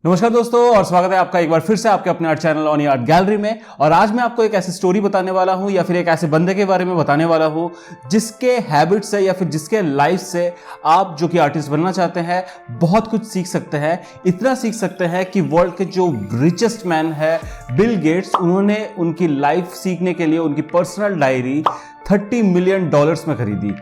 नमस्कार दोस्तों और स्वागत है आपका एक बार फिर से आपके अपने art channel on art gallery में। और आज मैं आपको एक ऐसी स्टोरी बताने वाला हूं या फिर एक ऐसे बंदे के बारे में बताने वाला हूं जिसके हैबिट से या फिर जिसके लाइफ से आप जो कि आर्टिस्ट बनना चाहते हैं बहुत कुछ सीख सकते हैं। इतना सीख सकते हैं कि वर्ल्ड के जो रिचेस्ट मैन है बिल गेट्स, उन्होंने उनकी लाइफ सीखने के लिए उनकी पर्सनल डायरी $30 मिलियन में खरीदी।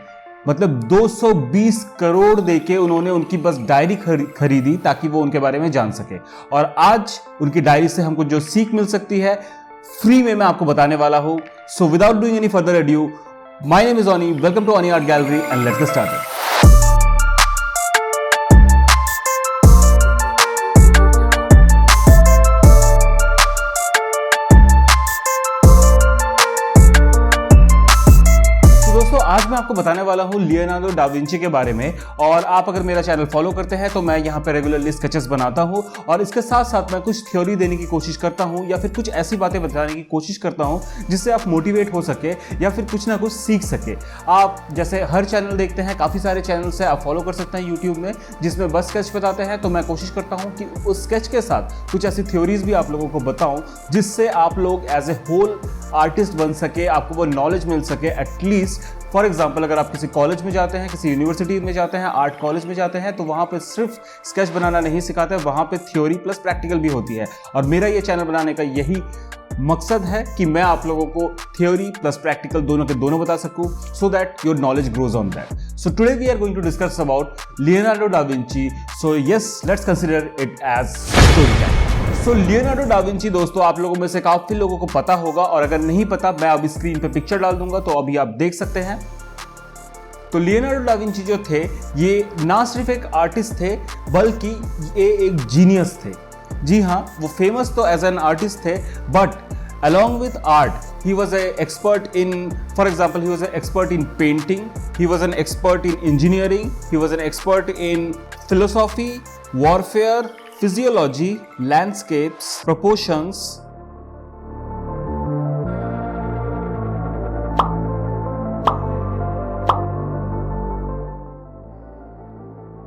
मतलब 220 करोड़ देके उन्होंने उनकी बस डायरी खरीदी ताकि वो उनके बारे में जान सके। और आज उनकी डायरी से हमको जो सीख मिल सकती है फ्री में मैं आपको बताने वाला हूं। So without doing any further adieu, my name is Annie, welcome to Annie art gallery and let's get started. आज मैं आपको बताने वाला हूं लियोनार्डो डा विंची के बारे में। और आप अगर मेरा चैनल फॉलो करते हैं तो मैं यहां पे रेगुलरली स्केचेस बनाता हूं और इसके साथ साथ मैं कुछ थ्योरी देने की कोशिश करता हूं या फिर कुछ ऐसी बातें बताने की कोशिश करता हूं जिससे आप मोटिवेट हो सके या फिर कुछ ना कुछ सीख सके। आप जैसे हर चैनल देखते हैं, काफ़ी सारे चैनल से आप फॉलो कर सकते हैं यूट्यूब में जिसमें बस स्केच बताते हैं, तो मैं कोशिश करता हूँ कि उस स्केच के साथ कुछ ऐसी थ्योरीज भी आप लोगों को बताऊँ जिससे आप लोग एज ए होल आर्टिस्ट बन सके, आपको वो नॉलेज मिल सके। एटलीस्ट फॉर एग्जाम्पल अगर आप किसी कॉलेज में जाते हैं, किसी यूनिवर्सिटी में जाते हैं, आर्ट कॉलेज में जाते हैं, तो वहाँ पे सिर्फ स्केच बनाना नहीं सिखाते, वहाँ पे थ्योरी प्लस प्रैक्टिकल भी होती है। और मेरा ये चैनल बनाने का यही मकसद है कि मैं आप लोगों को थ्योरी प्लस प्रैक्टिकल दोनों के दोनों बता सकूं, so that your knowledge grows on that. So today we are going to discuss about Leonardo da Vinci. So yes, let's consider it as story time. So Leonardo da Vinci दोस्तों, आप लोगों में से काफी लोगों को पता होगा, और अगर नहीं पता मैं अभी स्क्रीन पे पिक्चर डाल दूंगा तो अभी आप देख सकते हैं। तो लियोनार्डो डा विंची जो थे ये ना सिर्फ एक आर्टिस्ट थे बल्कि ये एक जीनियस थे। जी हाँ, वो फेमस तो एज एन आर्टिस्ट थे, but along with art he was an expert in, for example, he was an expert in painting, he was an expert in engineering, he was an expert in philosophy, warfare, physiology, landscapes, proportions,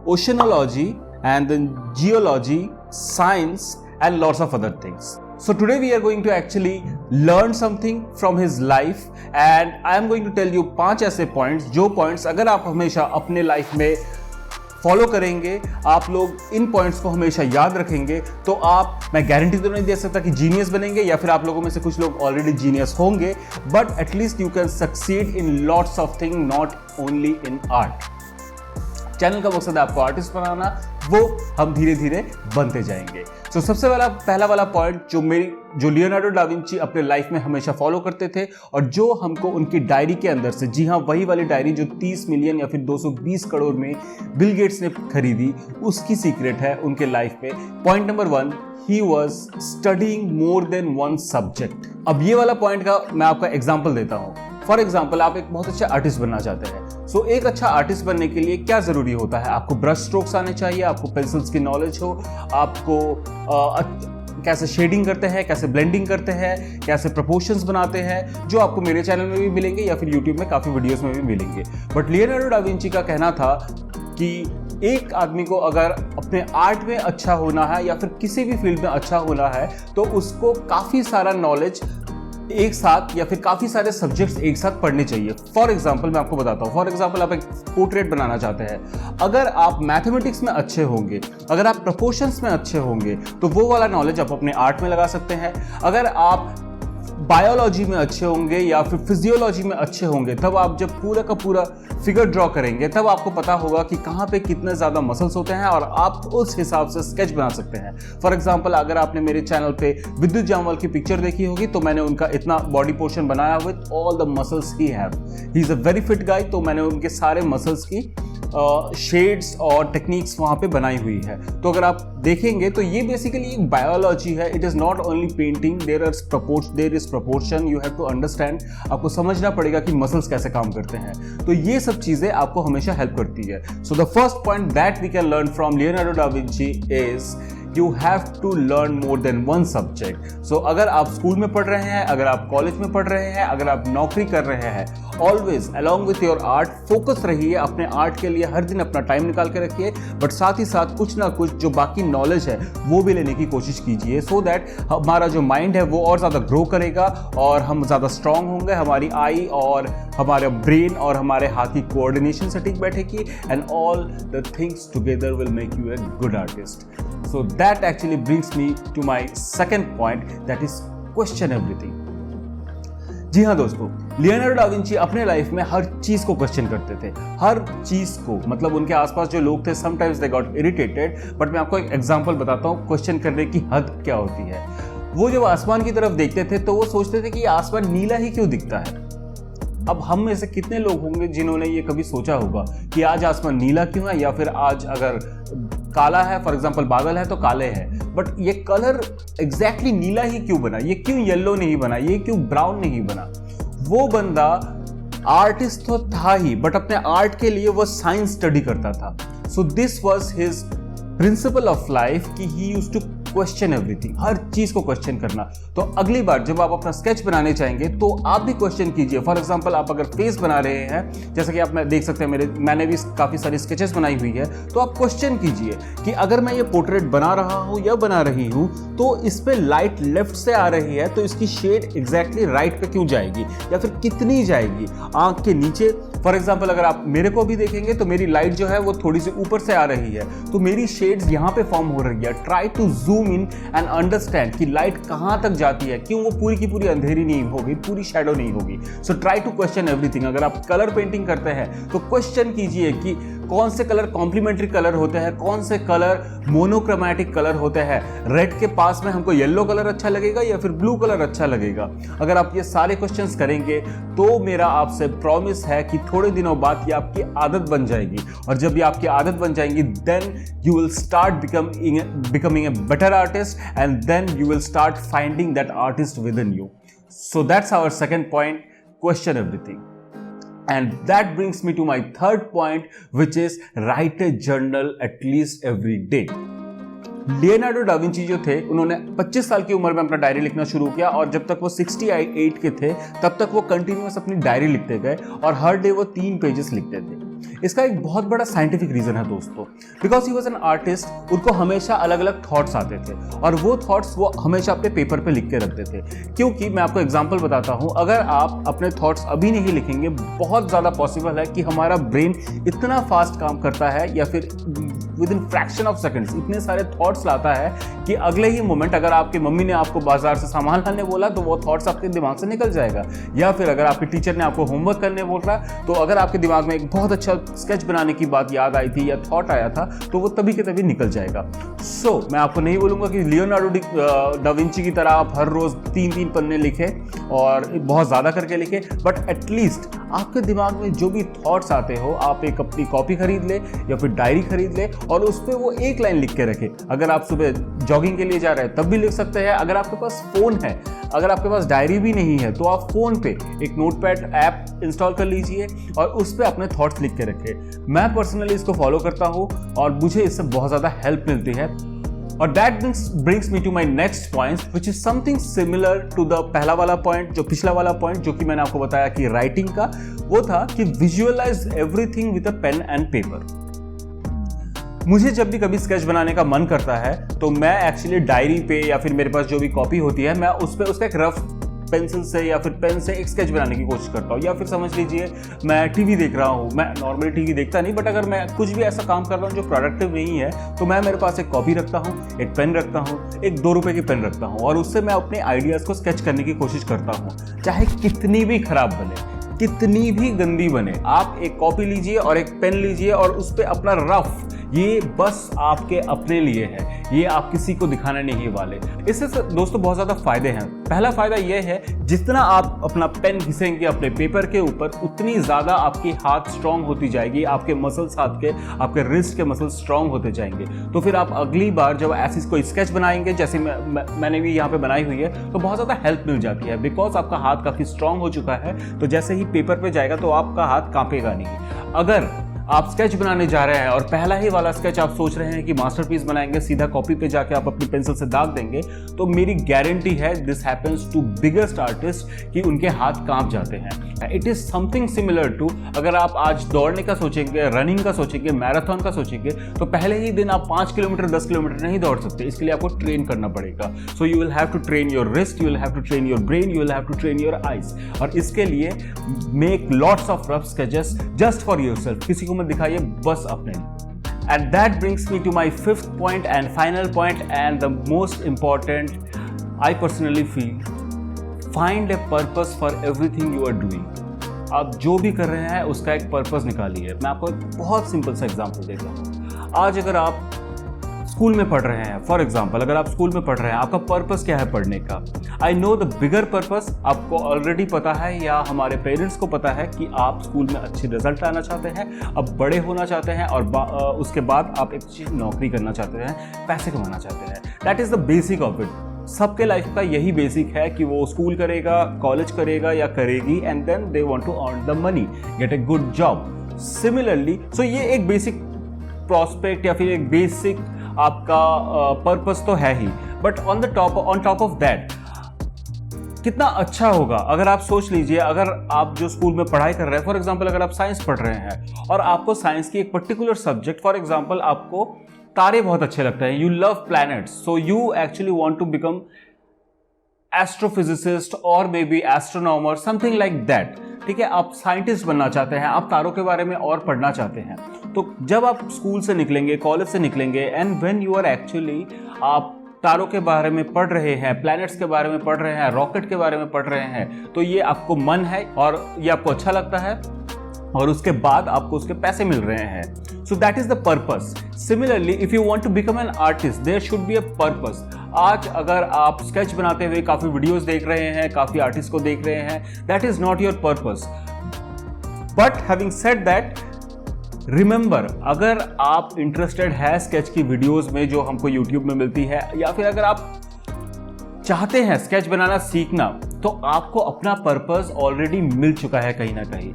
oceanology, and then geology, science, and lots of other things. So today we are going to actually learn something from his life, and I am going to tell you 5 ऐसे points, जो points अगर आप हमेशा अपने life में follow करेंगे, आप लोग इन पॉइंट्स को हमेशा याद रखेंगे, तो आप, मैं गारंटी तो नहीं दे सकता कि जीनियस बनेंगे या फिर आप लोगों में से कुछ लोग ऑलरेडी जीनियस होंगे, but at least you can succeed in lots of thing, not only in art. Channel का मकसद है आपको आर्टिस्ट बनाना, वो हम धीरे धीरे बनते जाएंगे। तो सबसे पहला वाला पॉइंट जो लियोनार्डो डा विंची अपने लाइफ में हमेशा फॉलो करते थे और जो हमको उनकी डायरी के अंदर से, जी हाँ वही वाली डायरी जो 30 मिलियन या फिर 220 करोड़ में बिल गेट्स ने खरीदी, उसकी सीक्रेट है उनके लाइफ में। Point number 1, he was studying more than one subject. अब ये वाला पॉइंट का मैं आपका एग्जाम्पल देता हूँ। फॉर एग्जाम्पल, आप एक बहुत अच्छा आर्टिस्ट बनना चाहते हैं। सो एक अच्छा आर्टिस्ट बनने के लिए क्या जरूरी होता है? आपको ब्रश स्ट्रोक्स आने चाहिए, आपको पेंसिल्स की नॉलेज हो, आपको कैसे शेडिंग करते हैं, कैसे ब्लेंडिंग करते हैं, कैसे प्रोपोर्शंस बनाते हैं, जो आपको मेरे चैनल में भी मिलेंगे या फिर यूट्यूब में काफ़ी वीडियोस में भी मिलेंगे। बट लियोनार्डो डा विंची का कहना था कि एक आदमी को अगर अपने आर्ट में अच्छा होना है या फिर किसी भी फील्ड में अच्छा होना है तो उसको काफ़ी सारा नॉलेज एक साथ या फिर काफ़ी सारे सब्जेक्ट्स एक साथ पढ़ने चाहिए। फॉर एग्जाम्पल मैं आपको बताता हूँ, फॉर एग्जाम्पल आप एक पोर्ट्रेट बनाना चाहते हैं, अगर आप मैथमेटिक्स में अच्छे होंगे, अगर आप प्रोपोर्शंस में अच्छे होंगे, तो वो वाला नॉलेज आप अपने आर्ट में लगा सकते हैं। अगर आप बायोलॉजी में अच्छे होंगे या फिर फिजियोलॉजी में अच्छे होंगे, तब आप जब पूरा का पूरा फिगर ड्रॉ करेंगे तब आपको पता होगा कि कहाँ पे कितने ज़्यादा मसल्स होते हैं और आप उस हिसाब से स्केच बना सकते हैं। फॉर एग्जांपल, अगर आपने मेरे चैनल पे विद्युत जामवाल की पिक्चर देखी होगी तो मैंने उनका इतना बॉडी पोर्शन बनाया with all the muscles he have. He is a very fit guy, तो मैंने उनके सारे मसल्स की शेड्स और टेक्निक्स वहाँ पे बनाई हुई है। तो अगर आप देखेंगे तो ये बेसिकली एक बायोलॉजी है। It is not only painting, there is proportion, you have to understand. आपको समझना पड़ेगा कि मसल्स कैसे काम करते हैं। तो ये सब चीज़ें आपको हमेशा हेल्प करती है। So the first point that we can learn from Leonardo da Vinci is you have to learn more than one subject. So अगर आप स्कूल में पढ़ रहे हैं, अगर आप कॉलेज में पढ़ रहे हैं, अगर आप नौकरी कर रहे हैं, always along with your art focus रहिए, अपने आर्ट के लिए हर दिन अपना टाइम निकाल के रखिए, बट साथ ही साथ कुछ ना कुछ जो बाकी नॉलेज है वो भी लेने की कोशिश कीजिए, सो दैट हमारा जो माइंड है वो और ज़्यादा ग्रो करेगा और हम ज़्यादा स्ट्रांग होंगे, हमारी आई और हमारा ब्रेन और हमारे हाथ की कोऑर्डिनेशन सटीक बैठेगी, and all the things together will make U a good artist. So that actually brings me to my second point, that is question everything। जी हाँ दोस्तों, लियोनार्डो डा विंची अपने लाइफ में हर चीज को क्वेश्चन करते थे, हर चीज को, मतलब उनके आसपास जो लोग थे sometimes they got irritated, but मैं आपको एक एग्जांपल बताता हूँ क्वेश्चन करने की हद क्या होती है। वो जब आसमान की तरफ देखते थे तो वो सोचते थे कि आसमान नीला ही क्यों दिखता है। अब हम में से कितने लोग होंगे जिन्होंने ये कभी सोचा होगा कि आज आसमान नीला क्यों है, या फिर आज अगर काला है, फॉर एग्जांपल बादल है तो काले हैं, बट ये कलर एग्जैक्टली नीला ही क्यों बना, ये क्यों येलो नहीं बना, ये क्यों ब्राउन नहीं बना। वो बंदा आर्टिस्ट तो था ही, बट अपने आर्ट के लिए वो साइंस स्टडी करता था। So this was his principle of life कि he used to question everything, हर चीज को क्वेश्चन करना। तो अगली बार जब आप अपना स्केच बनाने चाहेंगे तो आप भी क्वेश्चन कीजिए। फॉर एग्जांपल आप अगर फेस बना रहे हैं, जैसे कि आप देख सकते हैं मैंने भी काफी सारी स्केचेस बनाई हुई है, तो आप क्वेश्चन कीजिए कि अगर मैं ये पोर्ट्रेट बना रहा हूं या बना रही हूं तो इस पे लाइट लेफ्ट से आ रही है तो इसकी शेड एग्जैक्टली राइट पे क्यों जाएगी, या फिर कितनी जाएगी आंख के नीचे। फॉर एग्जाम्पल अगर आप मेरे को भी देखेंगे तो मेरी लाइट जो है वो थोड़ी सी ऊपर से आ रही है, तो मेरी शेड्स यहाँ पे फॉर्म हो रही है। Try to zoom in and understand कि लाइट कहाँ तक जाती है, क्यों वो पूरी की पूरी अंधेरी नहीं होगी, पूरी शैडो नहीं होगी। So try to question everything. अगर आप कलर पेंटिंग करते हैं तो क्वेश्चन कीजिए कि कौन से कलर कॉम्प्लीमेंट्री कलर होते हैं, कौन से कलर मोनोक्रोमैटिक कलर होते हैं। रेड के पास में हमको येलो कलर अच्छा लगेगा या फिर ब्लू कलर अच्छा लगेगा। अगर आप ये सारे क्वेश्चंस करेंगे तो मेरा आपसे प्रॉमिस है कि थोड़े दिनों बाद ये आपकी आदत बन जाएगी, और जब ये आपकी आदत बन जाएगी then you will start becoming a better artist, and then you will start finding that artist within you. So that's our second point, question everything. And that brings me to my third point, which is write a journal at least every day. Leonardo da Vinci जो थे उन्होंने 25 साल की उम्र में अपना diary लिखना शुरू किया, और जब तक वो 68 के थे तब तक वो कंटिन्यूअस अपनी डायरी लिखते गए, और हर डे वो 3 पेजेस लिखते थे। इसका एक बहुत बड़ा साइंटिफिक रीजन है दोस्तों, because he was an artist. उनको हमेशा अलग अलग थॉट्स आते थे, और वो थॉट्स वो हमेशा अपने पेपर पे लिख के रखते थे। क्योंकि मैं आपको एग्जांपल बताता हूं, अगर आप अपने थॉट्स अभी नहीं लिखेंगे, बहुत ज़्यादा पॉसिबल है कि हमारा ब्रेन इतना फास्ट काम करता है, या फिर with in fraction of seconds इतने सारे थॉट्स लाता है कि अगले ही मोमेंट अगर आपकी मम्मी ने आपको बाजार से सामान लाने बोला तो वो थॉट्स आपके दिमाग से निकल जाएगा, या फिर अगर आपके टीचर ने आपको होमवर्क करने बोल रहा तो अगर आपके दिमाग में एक बहुत अच्छा स्केच बनाने की बात याद आई थी या थॉट आया था तो वो तभी के तभी निकल जाएगा। सो मैं आपको नहीं बोलूंगा कि लियोनार्डो डा विंची की तरह आप हर रोज 3-3 पन्ने लिखें और बहुत ज़्यादा करके लिखें, बट एटलीस्ट आपके दिमाग में जो भी थॉट्स आते हो आप एक अपनी कॉपी खरीद ले या फिर डायरी खरीद ले और उस पर वो एक लाइन लिख के रखें। अगर आप सुबह जॉगिंग के लिए जा रहे हैं तब भी लिख सकते हैं। अगर आपके पास फ़ोन है, अगर आपके पास डायरी भी नहीं है तो आप फ़ोन पे एक नोटपैड ऐप इंस्टॉल कर लीजिए और उस पर अपने थॉट्स लिख के रखें। मैं पर्सनली इसको फॉलो करता हूँ और मुझे इससे बहुत ज़्यादा हेल्प मिलती है। और that brings me to my next point, which is something similar to the पहला वाला पॉइंट, जो पिछला वाला पॉइंट जो कि मैंने आपको बताया कि राइटिंग का, वो था कि visualise everything with a pen and paper. मुझे जब भी कभी स्केच बनाने का मन करता है तो मैं एक्चुअली डायरी पे या फिर मेरे पास जो भी कॉपी होती है मैं उस पर उसका एक रफ पेंसिल से या फिर पेन से एक स्केच बनाने की कोशिश करता हूँ। या फिर समझ लीजिए मैं टीवी देख रहा हूँ, मैं नॉर्मली टीवी देखता नहीं, बट अगर मैं कुछ भी ऐसा काम कर रहा हूँ जो प्रोडक्टिव नहीं है तो मैं मेरे पास एक कॉपी रखता हूँ, एक पेन रखता हूँ, एक 2 रुपए की पेन रखता हूँ और उससे मैं अपने आइडियाज़ को स्केच करने की कोशिश करता हूँ। चाहे कितनी भी खराब बने, कितनी भी गंदी बने, आप एक कॉपी लीजिए और एक पेन लीजिए और उस पर अपना रफ, ये बस आपके अपने लिए है, ये आप किसी को दिखाने नहीं वाले। इससे दोस्तों बहुत ज़्यादा फायदे हैं। पहला फायदा ये है, जितना आप अपना पेन घिसेंगे अपने पेपर के ऊपर उतनी ज़्यादा आपकी हाथ स्ट्रांग होती जाएगी, आपके मसल्स हाथ के, आपके रिस्ट के मसल्स स्ट्रांग होते जाएंगे। तो फिर आप अगली बार जब ऐसी कोई स्केच बनाएंगे जैसे मैंने भी यहाँ पे बनाई हुई है तो बहुत ज़्यादा हेल्प मिल जाती है, बिकॉज आपका हाथ काफ़ी स्ट्रांग हो चुका है। तो जैसे ही पेपर पे जाएगा तो आपका हाथ कांपेगा नहीं। अगर आप स्केच बनाने जा रहे हैं और पहला ही वाला स्केच आप सोच रहे हैं कि मास्टरपीस बनाएंगे, सीधा कॉपी पे जाके आप अपनी पेंसिल से दाग देंगे, तो मेरी गारंटी है this happens to biggest artist कि उनके हाथ कांप जाते हैं। It is something similar to, अगर आप आज दौड़ने का सोचेंगे, रनिंग का सोचेंगे, मैराथन का सोचेंगे, तो पहले ही दिन आप 5 किलोमीटर 10 किलोमीटर नहीं दौड़ सकते। इसके लिए आपको ट्रेन करना पड़ेगा। So you will have to train your wrist, you will have to train your brain, you will have to train your eyes. और इसके लिए make lots of rough sketches just for yourself, किसी को मत दिखाइए, बस अपने लिए। And that brings me to my fifth point and final point, and the most important, I personally feel, find a purpose for everything you are doing. आप जो भी कर रहे हैं उसका एक पर्पस निकालिए। मैं आपको एक बहुत सिंपल सा एग्जांपल देता हूँ। आज अगर आप स्कूल में पढ़ रहे हैं, फॉर एग्जाम्पल अगर आप स्कूल में पढ़ रहे हैं, आपका पर्पस क्या है पढ़ने का? I know the bigger purpose आपको ऑलरेडी पता है या हमारे पेरेंट्स को पता है कि आप स्कूल में अच्छे रिजल्ट लाना चाहते हैं, अब बड़े होना चाहते हैं और उसके बाद आप एक अच्छी नौकरी करना चाहते हैं, पैसे कमाना चाहते हैं। That is the basic of it. सबके लाइफ का यही बेसिक है कि वो स्कूल करेगा, कॉलेज करेगा या करेगी, and then they want to earn the money, get a good job. Similarly so ये एक बेसिक प्रोस्पेक्ट या फिर एक बेसिक आपका पर्पस तो है ही, but on top of that कितना अच्छा होगा अगर आप सोच लीजिए, अगर आप जो स्कूल में पढ़ाई कर रहे हैं, फॉर एग्जांपल अगर आप साइंस पढ़ रहे हैं और आपको साइंस की एक पर्टिकुलर सब्जेक्ट, फॉर एग्जांपल आपको तारे बहुत अच्छे लगते हैं, you love planets, so you actually want to become astrophysicist और maybe astronomer, something like that. ठीक है, आप साइंटिस्ट बनना चाहते हैं, आप तारों के बारे में और पढ़ना चाहते हैं। तो जब आप स्कूल से निकलेंगे, कॉलेज से निकलेंगे, and when you are actually आप तारों के बारे में पढ़ रहे हैं, प्लैनेट्स के बारे में पढ़ रहे हैं, रॉकेट के बारे में पढ़ रहे हैं, तो ये आपको मन है और ये आपको अच्छा लगता है और उसके बाद आपको उसके पैसे मिल रहे हैं। So that is the purpose. Similarly if you want to become an artist, there should be a purpose. आज अगर आप स्केच बनाते हुए काफी वीडियोस देख रहे हैं, काफी आर्टिस्ट को देख रहे हैं, that is not your purpose. But having said that, remember, अगर आप इंटरेस्टेड है स्केच की वीडियोस में जो हमको यूट्यूब में मिलती है, या फिर अगर आप चाहते हैं स्केच बनाना सीखना, तो आपको अपना पर्पस ऑलरेडी मिल चुका है कहीं ना कहीं।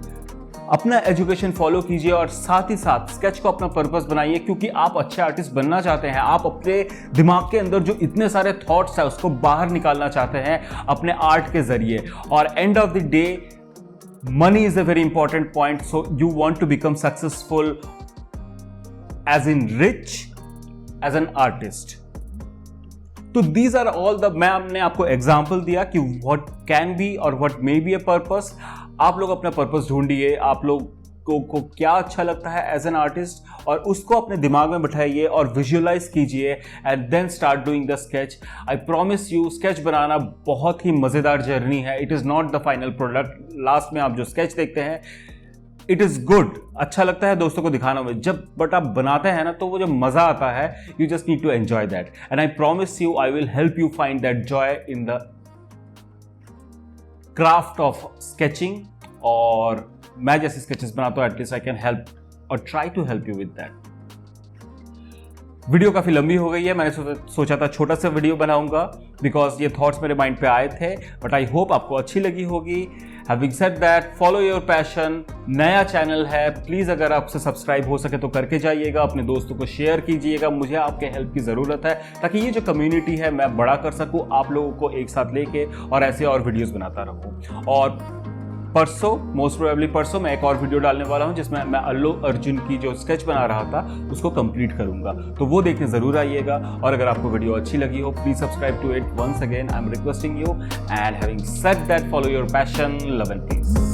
अपना एजुकेशन फॉलो कीजिए और साथ ही साथ स्केच को अपना पर्पस बनाइए, क्योंकि आप अच्छे आर्टिस्ट बनना चाहते हैं। आप अपने दिमाग के अंदर जो इतने सारे थॉट्स है उसको बाहर निकालना चाहते हैं अपने आर्ट के जरिए। और end of the day, money is a very important point, so you want to become successful as in rich as an artist. तो these are all the, मैं हमने आपको एग्जाम्पल दिया कि what can be और what may be a purpose। आप लोग अपना पर्पस ढूंढिए, आप लोग को क्या अच्छा लगता है एज एन आर्टिस्ट, और उसको अपने दिमाग में बिठाइए और विजुअलाइज कीजिए, and then start doing the sketch. I promise you, sketch बनाना बहुत ही मज़ेदार जर्नी है। It is not the final product. Last में आप जो स्केच देखते हैं, इट इज़ गुड, अच्छा लगता है दोस्तों को दिखाना में, जब बट आप बनाते हैं ना, तो वो जो मज़ा आता है, you just need to enjoy that, and I promise you I will help you find that joy in the craft of sketching. और मैं जैसे स्केचेस बनाता हूँ, एटलीस्ट आई कैन हेल्प और try to help you with that. Video काफ़ी लंबी हो गई है, मैंने सोचा था छोटा सा वीडियो बनाऊंगा, बिकॉज ये थॉट्स मेरे माइंड पे आए थे, बट आई होप आपको अच्छी लगी होगी। Having said that, follow your passion. नया चैनल है, प्लीज़ अगर आपसे सब्सक्राइब हो सके तो करके जाइएगा, अपने दोस्तों को शेयर कीजिएगा। मुझे आपके हेल्प की ज़रूरत है ताकि ये जो कम्युनिटी है मैं बड़ा कर सकूँ, आप लोगों को एक साथ लेके, और ऐसे और वीडियोज़ बनाता रहूँ। और परसों, मोस्ट प्रोबेबली परसों, मैं एक और वीडियो डालने वाला हूं जिसमें मैं अल्लू अर्जुन की जो स्केच बना रहा था उसको कंप्लीट करूंगा, तो वो देखने जरूर आइएगा। और अगर आपको वीडियो अच्छी लगी हो, please subscribe to it. Once again I am requesting you, and having said that, follow your passion, love and piece.